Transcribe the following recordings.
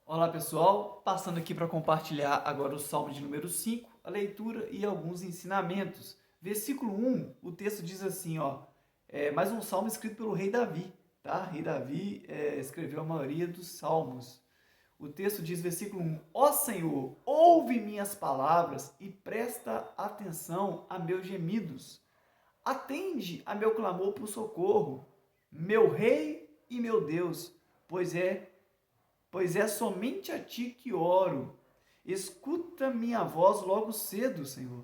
Olá pessoal, passando aqui para compartilhar agora o Salmo de número 5, a leitura e alguns ensinamentos. Versículo 1, o texto diz assim, mais um salmo escrito pelo rei Davi, tá? Rei Davi escreveu a maioria dos salmos. O texto diz, versículo 1, Ó Senhor, ouve minhas palavras e presta atenção a meus gemidos. Atende a meu clamor por socorro, meu rei e meu Deus, pois é somente a ti que oro. Escuta minha voz logo cedo, Senhor.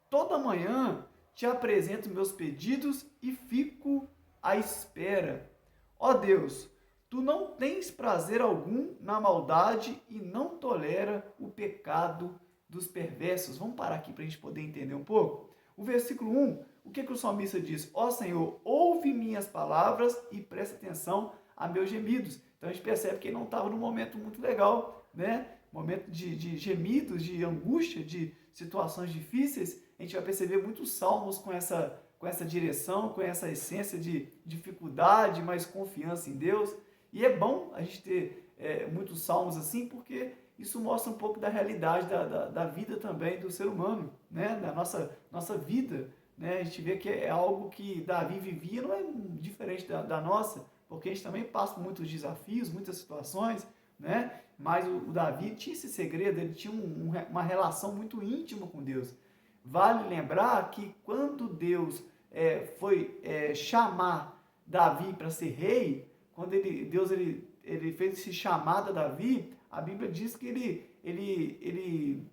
Toda manhã te apresento meus pedidos e fico à espera. Ó Deus, tu não tens prazer algum na maldade e não tolera o pecado dos perversos. Vamos parar aqui para a gente poder entender um pouco? O versículo 1, o que o salmista diz? Ó Senhor, ouve minhas palavras e presta atenção a meus gemidos. Então a gente percebe que ele não estava num momento muito legal, né? Momento de gemidos, de angústia, de situações difíceis. A gente vai perceber muitos salmos com essa direção, com essa essência de dificuldade, mas confiança em Deus. E é bom a gente ter muitos salmos assim, porque isso mostra um pouco da realidade da vida também do ser humano, né? Da nossa vida. Né? A gente vê que é algo que Davi vivia, não é diferente da nossa, porque a gente também passa por muitos desafios, muitas situações, né? Mas o Davi tinha esse segredo, ele tinha uma relação muito íntima com Deus. Vale lembrar que quando Deus foi chamar Davi para ser rei, quando Deus fez esse chamado a Davi, a Bíblia diz que ele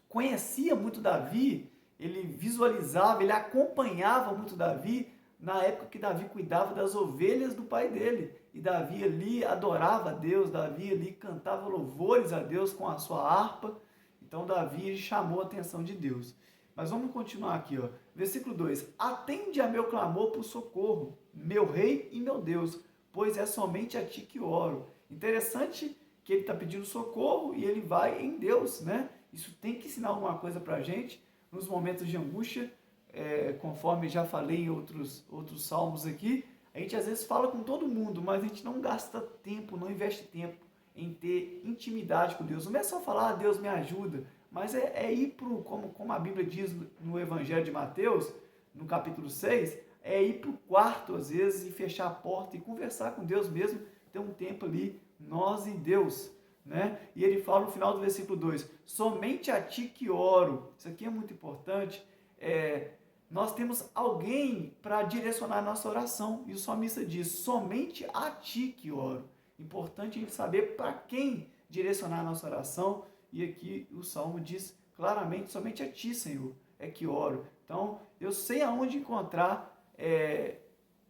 conhecia muito Davi, ele visualizava, ele acompanhava muito Davi, na época que Davi cuidava das ovelhas do pai dele. E Davi ali adorava a Deus, Davi ali cantava louvores a Deus com a sua harpa. Então Davi chamou a atenção de Deus. Mas vamos continuar aqui, ó. Versículo 2: Atende a meu clamor por socorro, meu rei e meu Deus, pois é somente a ti que oro. Interessante que ele está pedindo socorro e ele vai em Deus, né? Isso tem que ensinar alguma coisa para a gente nos momentos de angústia, conforme já falei em outros salmos aqui. A gente às vezes fala com todo mundo, mas a gente não gasta tempo, não investe tempo em ter intimidade com Deus. Não é só falar, Deus me ajuda, mas ir para como a Bíblia diz no Evangelho de Mateus, no capítulo 6, é ir para o quarto às vezes e fechar a porta e conversar com Deus mesmo, ter um tempo ali, nós e Deus. Né? E ele fala no final do versículo 2, somente a ti que oro. Isso aqui é muito importante. Nós temos alguém para direcionar a nossa oração. E o salmista diz, somente a ti que oro. Importante a gente saber para quem direcionar a nossa oração. E aqui o salmo diz claramente, somente a ti, Senhor, é que oro. Então, eu sei aonde encontrar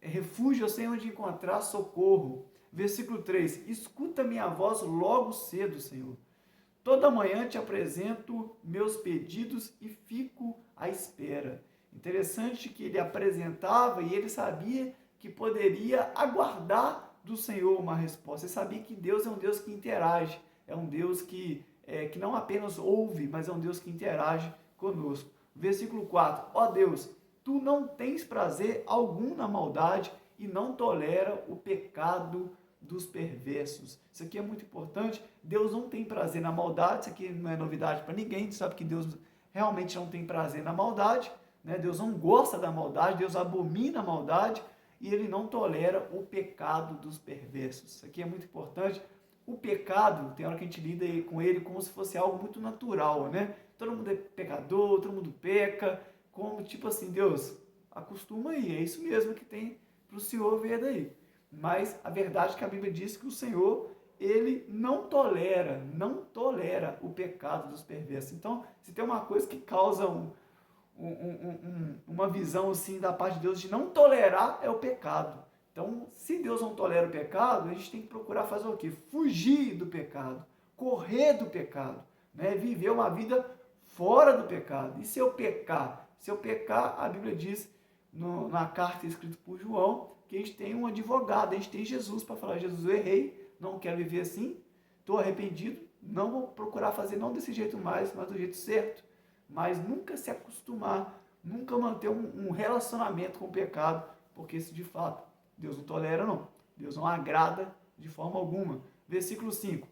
refúgio, eu sei onde encontrar socorro. Versículo 3, escuta minha voz logo cedo, Senhor. Toda manhã te apresento meus pedidos e fico à espera. Interessante que ele apresentava e ele sabia que poderia aguardar do Senhor uma resposta. Ele sabia que Deus é um Deus que interage, é um Deus que não apenas ouve, mas é um Deus que interage conosco. Versículo 4, ó Deus, tu não tens prazer algum na maldade e não tolera o pecado dos perversos. Isso aqui é muito importante. Deus não tem prazer na maldade, isso aqui não é novidade para ninguém, a gente sabe que Deus realmente não tem prazer na maldade, né? Deus não gosta da maldade, Deus abomina a maldade e ele não tolera o pecado dos perversos. Isso aqui é muito importante. O pecado, tem hora que a gente lida com ele como se fosse algo muito natural, né? Todo mundo é pecador, todo mundo peca, como tipo assim, Deus, acostuma aí, é isso mesmo que tem para o Senhor ver daí. Mas a verdade é que a Bíblia diz que o Senhor, ele não tolera o pecado dos perversos. Então, se tem uma coisa que causa uma visão assim da parte de Deus de não tolerar, é o pecado. Então, se Deus não tolera o pecado, a gente tem que procurar fazer o quê? Fugir do pecado, correr do pecado, né? Viver uma vida fora do pecado. E se eu pecar? Se eu pecar, a Bíblia diz na carta escrita por João, que a gente tem um advogado, a gente tem Jesus para falar, Jesus, eu errei, não quero viver assim, estou arrependido, não vou procurar fazer não desse jeito mais, mas do jeito certo. Mas nunca se acostumar, nunca manter um relacionamento com o pecado, porque isso de fato, Deus não tolera não, Deus não agrada de forma alguma. Versículo 5,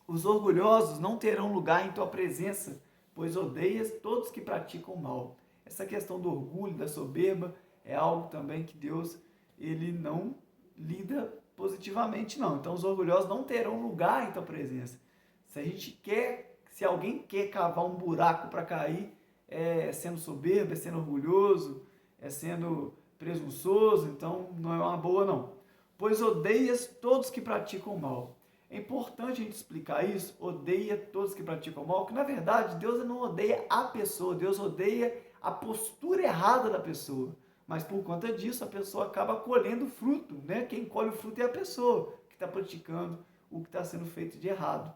Os orgulhosos não terão lugar em tua presença, pois odeias todos que praticam o mal. Essa questão do orgulho, da soberba, é algo também que Deus ele não lida positivamente, não. Então, os orgulhosos não terão lugar em tua presença. Se alguém quer cavar um buraco para cair, é sendo soberbo, é sendo orgulhoso, é sendo presunçoso, então não é uma boa, não. Pois odeias todos que praticam o mal. É importante a gente explicar isso, odeia todos que praticam o mal, que na verdade Deus não odeia a pessoa, Deus odeia a postura errada da pessoa. Mas por conta disso a pessoa acaba colhendo fruto, né? Quem colhe o fruto é a pessoa que está praticando o que está sendo feito de errado.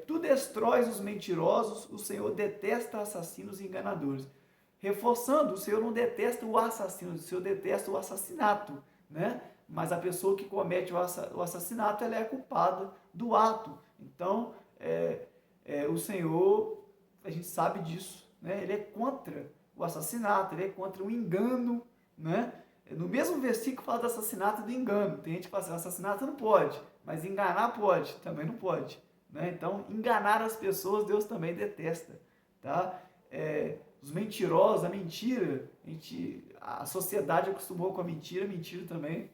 Tu destróis os mentirosos, o Senhor detesta assassinos e enganadores. Reforçando, o Senhor não detesta o assassino, o Senhor detesta o assassinato, né? Mas a pessoa que comete o assassinato, ela é culpada do ato. Então, o Senhor, a gente sabe disso, né? Ele é contra o assassinato, ele é contra o engano, né? No mesmo versículo fala do assassinato e do engano. Tem gente que fala assim, assassinato não pode, mas enganar pode, também não pode, né? Então, enganar as pessoas, Deus também detesta, tá? Os mentirosos, a mentira, a sociedade acostumou com a mentira também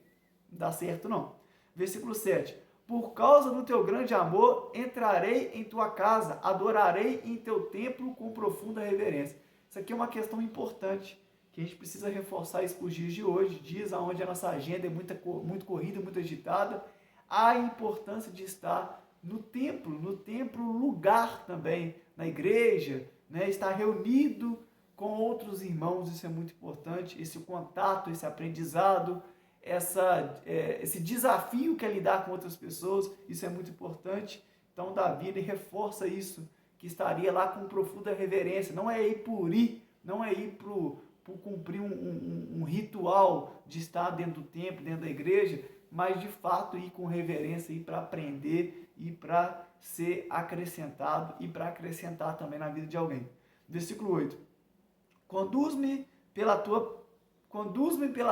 não dá certo não. Versículo 7. Por causa do teu grande amor, entrarei em tua casa, adorarei em teu templo com profunda reverência. Isso aqui é uma questão importante, que a gente precisa reforçar isso para os dias de hoje, dias onde a nossa agenda é muito corrida, muito agitada. A importância de estar no templo lugar também, na igreja, né? Estar reunido com outros irmãos, isso é muito importante, esse contato, esse aprendizado, esse desafio que é lidar com outras pessoas, isso é muito importante. Então Davi ele reforça isso, que estaria lá com profunda reverência, não é ir por ir, não é ir por cumprir um ritual de estar dentro do templo, dentro da igreja, mas de fato ir com reverência, ir para aprender, ir para ser acrescentado e para acrescentar também na vida de alguém. Versículo 8. Conduz-me pela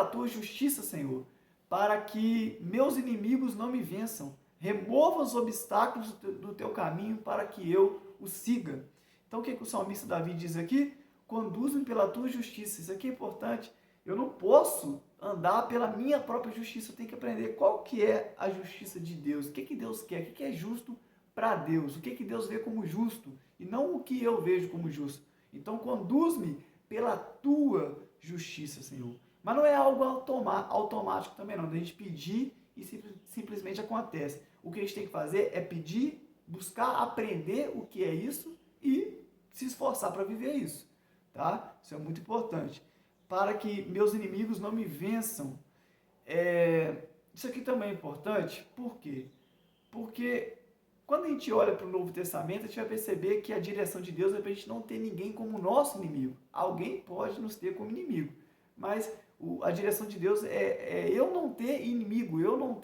tua justiça, Senhor, para que meus inimigos não me vençam. Remova os obstáculos do teu caminho para que eu o siga. Então, o que o salmista Davi diz aqui? Conduz-me pela tua justiça. Isso aqui é importante. Eu não posso andar pela minha própria justiça. Eu tenho que aprender qual que é a justiça de Deus. O que Deus quer? O que é justo para Deus? O que Deus vê como justo? E não o que eu vejo como justo. Então, conduz-me pela tua justiça, Senhor. Mas não é algo automático também não. A gente pedir e simplesmente acontece. O que a gente tem que fazer é pedir, buscar aprender o que é isso e se esforçar para viver isso. Tá? Isso é muito importante. Para que meus inimigos não me vençam. Isso aqui também é importante. Por quê? Porque quando a gente olha para o Novo Testamento, a gente vai perceber que a direção de Deus é para a gente não ter ninguém como nosso inimigo. Alguém pode nos ter como inimigo, mas a direção de Deus é eu não ter inimigo, eu não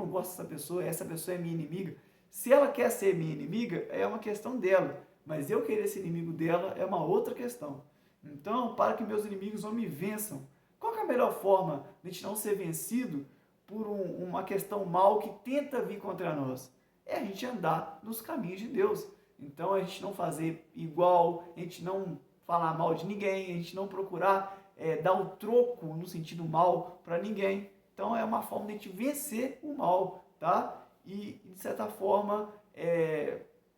gosto dessa pessoa, essa pessoa é minha inimiga. Se ela quer ser minha inimiga, é uma questão dela, mas eu querer ser inimigo dela é uma outra questão. Então, para que meus inimigos não me vençam, qual é a melhor forma de a gente não ser vencido por uma questão mal que tenta vir contra nós? É a gente andar nos caminhos de Deus. Então, a gente não fazer igual, a gente não falar mal de ninguém, a gente não procurar dar o troco no sentido mal para ninguém. Então, é uma forma de a gente vencer o mal, tá? E, de certa forma,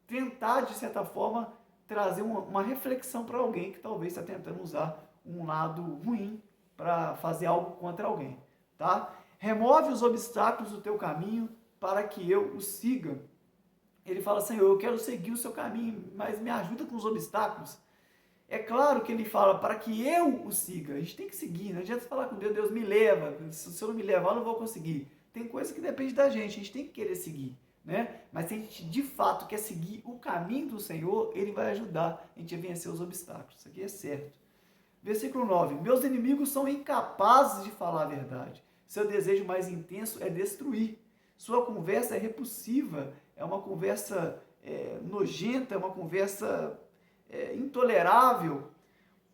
tentar, de certa forma, trazer uma reflexão para alguém que talvez está tentando usar um lado ruim para fazer algo contra alguém, tá? Remove os obstáculos do teu caminho para que eu o siga. Ele fala, Senhor, eu quero seguir o seu caminho, mas me ajuda com os obstáculos. É claro que ele fala para que eu o siga. A gente tem que seguir, não adianta falar com Deus, Deus me leva, se o Senhor não me levar, eu não vou conseguir. Tem coisa que depende da gente, a gente tem que querer seguir, né? Mas se a gente de fato quer seguir o caminho do Senhor, ele vai ajudar a gente a vencer os obstáculos. Isso aqui é certo. Versículo 9. Meus inimigos são incapazes de falar a verdade. Seu desejo mais intenso é destruir. Sua conversa é repulsiva, é uma conversa nojenta, é uma conversa intolerável,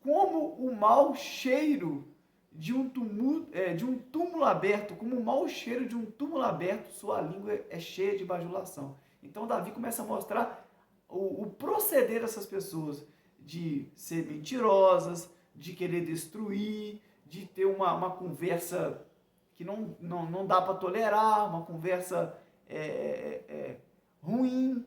como o mau cheiro de um túmulo aberto, como o mau cheiro de um túmulo aberto, sua língua é cheia de bajulação. Então Davi começa a mostrar o proceder dessas pessoas, de ser mentirosas, de querer destruir, de ter uma conversa que não dá para tolerar, uma conversa ruim,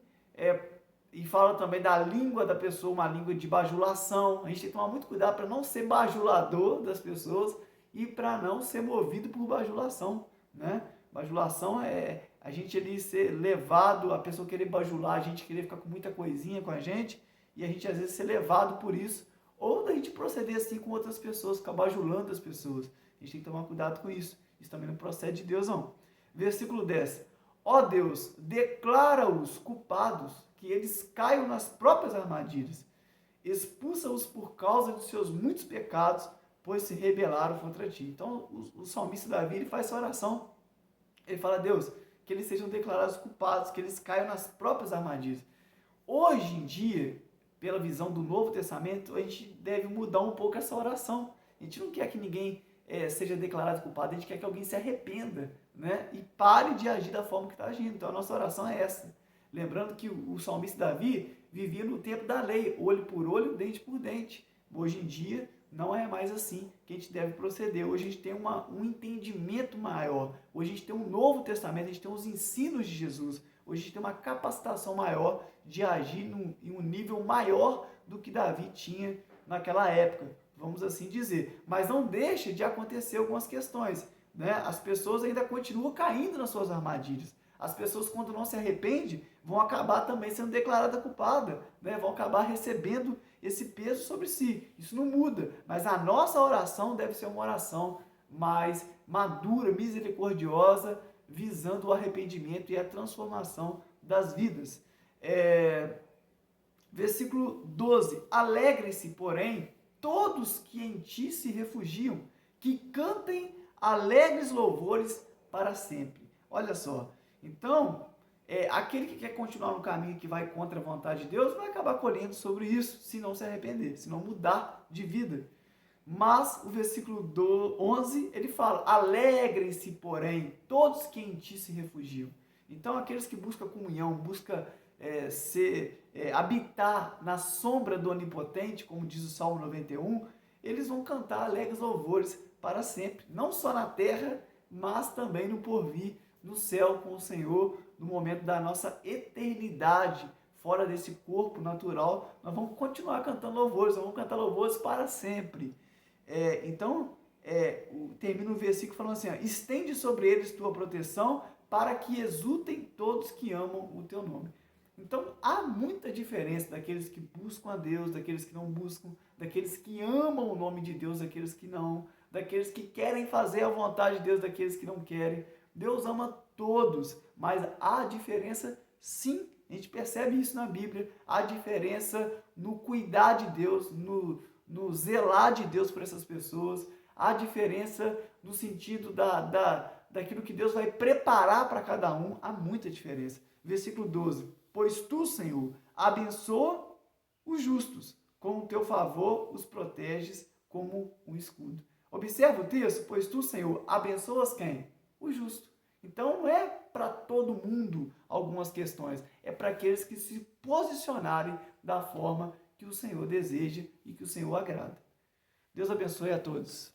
e fala também da língua da pessoa, uma língua de bajulação. A gente tem que tomar muito cuidado para não ser bajulador das pessoas e para não ser movido por bajulação, né? Bajulação é a gente ali ser levado, a pessoa querer bajular, a gente querer ficar com muita coisinha com a gente, e a gente às vezes ser levado por isso, ou da gente proceder assim com outras pessoas, ficar bajulando as pessoas. A gente tem que tomar cuidado com isso. Isso também não procede de Deus, não. Versículo 10. Ó Deus, declara-os culpados, que eles caiam nas próprias armadilhas. Expulsa-os por causa de seus muitos pecados, pois se rebelaram contra ti. Então, o salmista Davi, ele faz essa oração. Ele fala, Deus, que eles sejam declarados culpados, que eles caiam nas próprias armadilhas. Hoje em dia, pela visão do Novo Testamento, a gente deve mudar um pouco essa oração. A gente não quer que ninguém seja declarado culpado, a gente quer que alguém se arrependa, né? E pare de agir da forma que está agindo. Então a nossa oração é essa. Lembrando que o salmista Davi vivia no tempo da lei, olho por olho, dente por dente. Hoje em dia não é mais assim que a gente deve proceder. Hoje a gente tem um entendimento maior. Hoje a gente tem um Novo Testamento, a gente tem os ensinos de Jesus. Hoje a gente tem uma capacitação maior de agir em um nível maior do que Davi tinha naquela época, vamos assim dizer. Mas não deixa de acontecer algumas questões, né? As pessoas ainda continuam caindo nas suas armadilhas. As pessoas, quando não se arrependem, vão acabar também sendo declaradas culpadas, né? Vão acabar recebendo esse peso sobre si. Isso não muda, mas a nossa oração deve ser uma oração mais madura, misericordiosa, visando o arrependimento e a transformação das vidas. Versículo 12. Alegrem-se, porém, todos que em ti se refugiam, que cantem alegres louvores para sempre. Olha só. Então, aquele que quer continuar no caminho que vai contra a vontade de Deus, vai acabar colhendo sobre isso, se não se arrepender, se não mudar de vida. Mas o versículo 11, ele fala, alegrem-se, porém, todos que em ti se refugiam. Então, aqueles que buscam comunhão, buscam habitar na sombra do Onipotente, como diz o Salmo 91, eles vão cantar alegres louvores para sempre, não só na terra, mas também no porvir, no céu com o Senhor, no momento da nossa eternidade, fora desse corpo natural, nós vamos continuar cantando louvores, nós vamos cantar louvores para sempre. Termina o versículo falando assim, estende sobre eles tua proteção, para que exultem todos que amam o teu nome. Então, há muita diferença daqueles que buscam a Deus, daqueles que não buscam, daqueles que amam o nome de Deus, daqueles que não, daqueles que querem fazer a vontade de Deus, daqueles que não querem. Deus ama todos, mas há diferença sim, a gente percebe isso na Bíblia, há diferença no cuidar de Deus, no zelar de Deus por essas pessoas, há diferença no sentido daquilo que Deus vai preparar para cada um, há muita diferença. Versículo 12, pois tu, Senhor, abençoa os justos, com o teu favor os proteges como um escudo. Observa o texto, pois tu, Senhor, abençoas quem? O justo. Então não é para todo mundo algumas questões, é para aqueles que se posicionarem da forma que o Senhor deseja e que o Senhor agrada. Deus abençoe a todos.